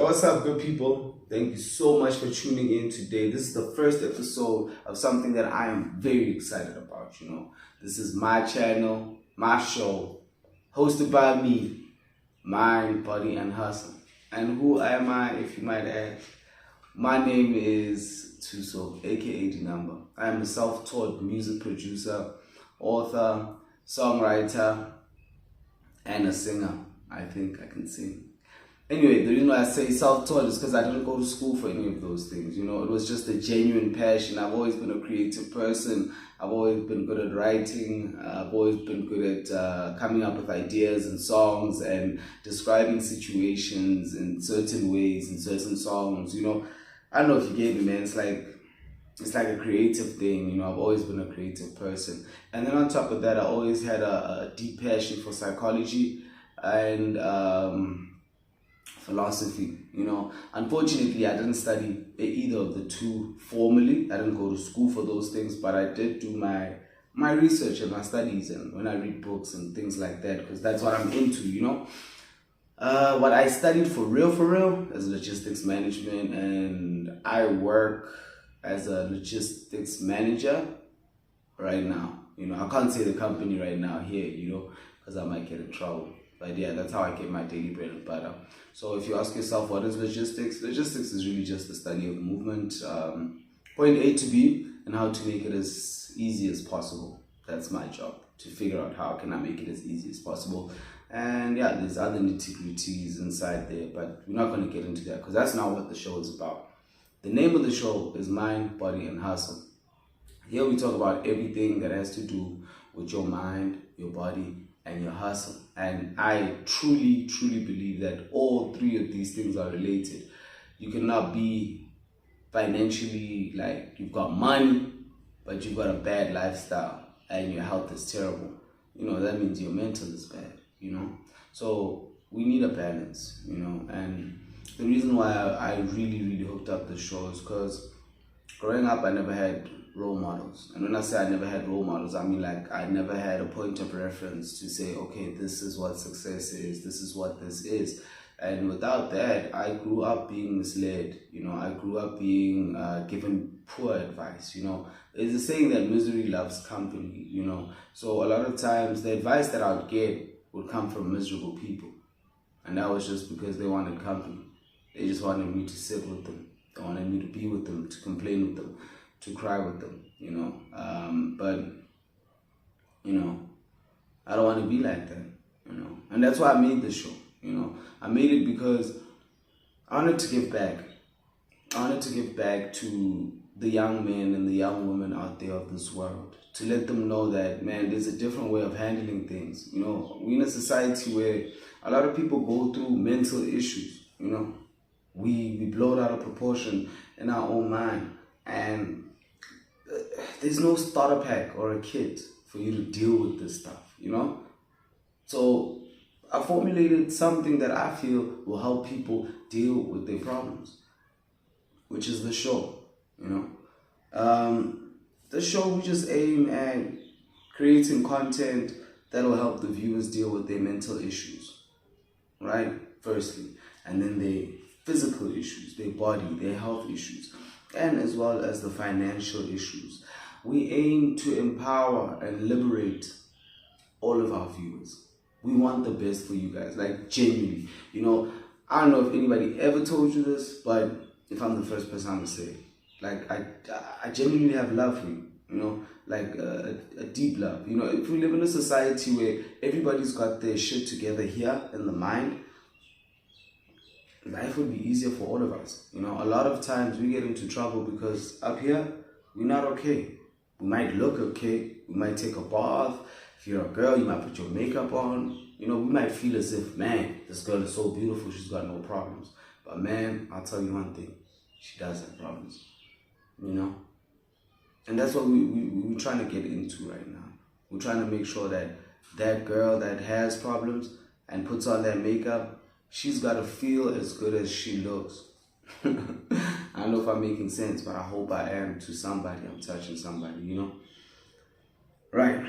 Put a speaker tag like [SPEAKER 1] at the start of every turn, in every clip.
[SPEAKER 1] What's up, good people? Thank you so much for tuning in today. This is the first episode of something that I am very excited about. This is my channel, my show, hosted by me, Mind, Body, and Hustle. And who am I, if you might ask? My name is Tuso, aka D Number. I am a self-taught music producer, author, songwriter, and a singer. I think I can sing. Anyway, the reason why I say self-taught is because I didn't go to school for any of those things. It was just a genuine passion. I've always been a creative person. I've always been good at writing. I've always been good at coming up with ideas and songs and describing situations in certain ways, in certain songs. I don't know if you get me, man. It's like a creative thing. I've always been a creative person. And then on top of that, I always had a deep passion for psychology and philosophy. Unfortunately, I didn't study either of the two formally. I didn't go to school for those things, but I did do my research and my studies, and when I read books and things like that, because that's what I'm into. What I studied for real is logistics management, and I work as a logistics manager right now. I can't say the company right now here, because I might get in trouble. But yeah, that's how I get my daily bread and butter. So if you ask yourself, what is logistics? Logistics is really just the study of movement, point A to B, and how to make it as easy as possible. That's my job, to figure out how can I make it as easy as possible. And yeah, there's other nitty-gritties inside there, but we're not going to get into that because that's not what the show is about. The name of the show is Mind, Body, and Hustle. Here we talk about everything that has to do with your mind, your body, and your hustle. And I truly believe that all three of these things are related. You cannot be financially, like, you've got money, but you've got a bad lifestyle and your health is terrible. That means your mental is bad, So we need a balance, and the reason why I really hooked up the show is because growing up, I never had role models. And when I say I never had role models, I mean like I never had a point of reference to say, okay, this is what success is, this is what this is. And without that, I grew up being misled. I grew up being given poor advice. There's a saying that misery loves company, So a lot of times the advice that I would get would come from miserable people. And that was just because they wanted company. They just wanted me to sit with them. They wanted me to be with them, to complain with them, to cry with them, but I don't want to be like that, and that's why I made the show. I made it because I wanted to give back. I wanted to give back to the young men and the young women out there of this world, to let them know that, man, there's a different way of handling things. We're in a society where a lot of people go through mental issues. We blow it out of proportion in our own mind. And there's no starter pack or a kit for you to deal with this stuff, So I formulated something that I feel will help people deal with their problems, which is the show, The show, we just aim at creating content that will help the viewers deal with their mental issues, right? Firstly, and then their physical issues, their body, their health issues, and as well as the financial issues. We aim to empower and liberate all of our viewers. We want the best for you guys, like genuinely. I don't know if anybody ever told you this, but if I'm the first person, I'm gonna say it. Like, I genuinely have love for you, like a deep love. If we live in a society where everybody's got their shit together here in the mind, life would be easier for all of us. A lot of times we get into trouble because up here, we're not okay. We might look okay. We might take a bath. If you're a girl, you might put your makeup on. We might feel as if, man, this girl is so beautiful, she's got no problems. But man, I'll tell you one thing, she does have problems, And that's what we're trying to get into right now. We're trying to make sure that that girl that has problems and puts on that makeup, she's got to feel as good as she looks. I don't know if I'm making sense, but I hope I am to somebody. I'm touching somebody, Right.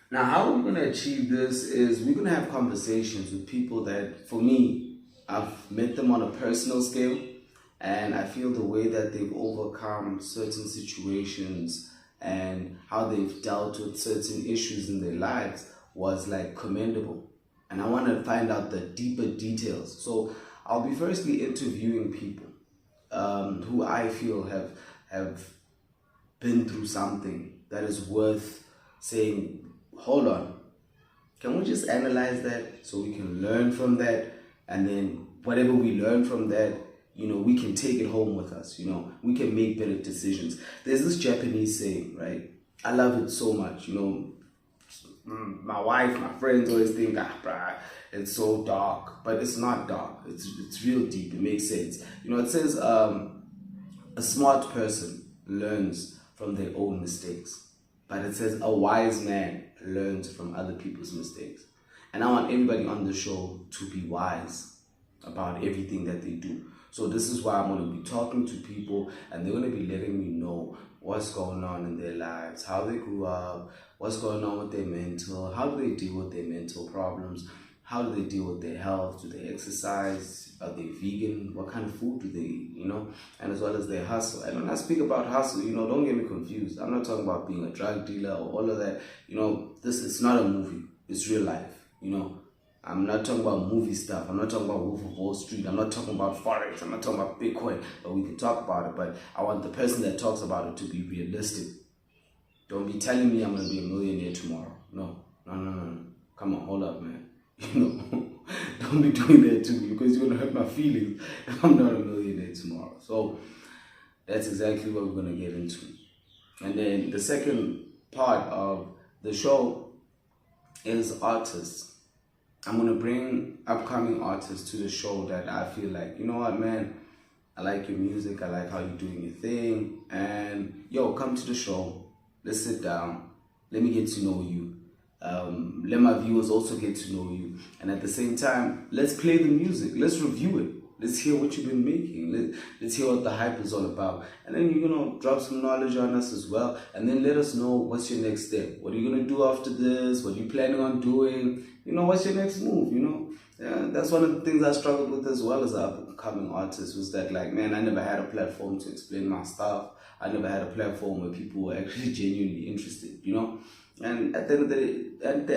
[SPEAKER 1] Now, how we're going to achieve this is we're going to have conversations with people that, for me, I've met them on a personal scale, and I feel the way that they've overcome certain situations and how they've dealt with certain issues in their lives was like commendable. And I want to find out the deeper details. So I'll be firstly interviewing people who I feel have been through something that is worth saying, hold on, can we just analyze that so we can learn from that? And then whatever we learn from that, we can take it home with us. We can make better decisions. There's this Japanese saying, right? I love it so much. My wife, my friends always think, bruh, it's so dark. But it's not dark. It's real deep. It makes sense. It says a smart person learns from their own mistakes. But it says a wise man learns from other people's mistakes. And I want everybody on the show to be wise about everything that they do. So this is why I'm going to be talking to people, and they're going to be letting me know what's going on in their lives, how they grew up, what's going on with their mental, how do they deal with their mental problems, how do they deal with their health, do they exercise, are they vegan, what kind of food do they eat, and as well as their hustle. And when I speak about hustle, don't get me confused. I'm not talking about being a drug dealer or all of that. This is not a movie. It's real life, I'm not talking about movie stuff. I'm not talking about Wolf of Wall Street. I'm not talking about Forex. I'm not talking about Bitcoin. But we can talk about it. But I want the person that talks about it to be realistic. Don't be telling me I'm going to be a millionaire tomorrow. No. Come on, hold up, man. Don't be doing that to me, because you're going to hurt my feelings if I'm not a millionaire tomorrow. So that's exactly what we're going to get into. And then the second part of the show is artists. I'm going to bring upcoming artists to the show that I feel like, you know what, man, I like your music, I like how you're doing your thing, and come to the show, let's sit down, let me get to know you, let my viewers also get to know you, and at the same time, let's play the music, let's review it, let's hear what you've been making, let's hear what the hype is all about, and then you're going to drop some knowledge on us as well, and then let us know what's your next step, what are you going to do after this, what are you planning on doing, what's your next move, that's one of the things I struggled with as well as an upcoming artist, was that, like, man, I never had a platform to explain my stuff. I never had a platform where people were actually genuinely interested, and at the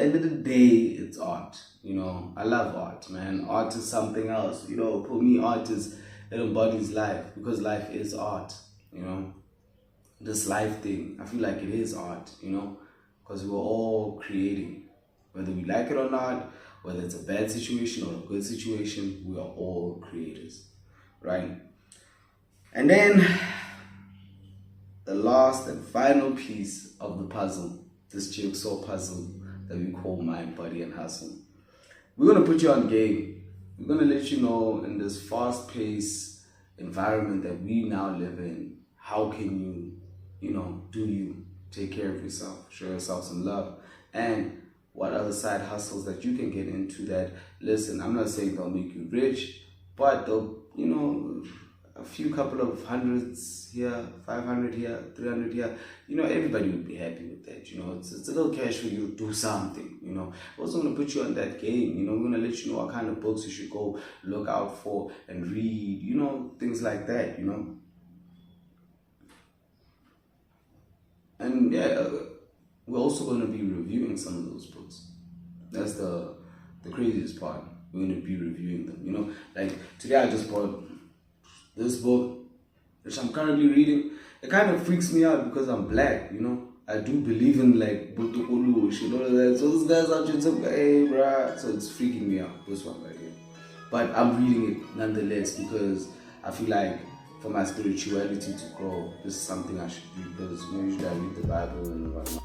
[SPEAKER 1] end of the day, it's art, I love art, man. Art is something else, for me, art is, it embodies life, because life is art, this life thing, I feel like it is art, because we're all creating. Whether we like it or not, whether it's a bad situation or a good situation, we are all creators, right? And then the last and final piece of the puzzle, this jigsaw puzzle that we call mind, body, and hustle. We're going to put you on game. We're going to let you know, in this fast-paced environment that we now live in, how can you, do you take care of yourself, show yourself some love, and what other side hustles that you can get into that, listen, I'm not saying they'll make you rich, but they'll, a few couple of hundreds here, 500 here, 300 here, everybody would be happy with that, it's a little cash for you to do something, We're also going to put you on that game, we're going to let you know what kind of books you should go look out for and read, things like that, And we're also going to be reviewing some of those books. That's the craziest part. We're going to be reviewing them. Like today I just bought this book, which I'm currently reading. It kind of freaks me out because I'm black, I do believe in like Butukulu, shit, all of that. So this guy's out here saying, hey, bruh. So it's freaking me out, this one right here. But I'm reading it nonetheless because I feel like for my spirituality to grow, this is something I should read, because usually I read the Bible and whatnot.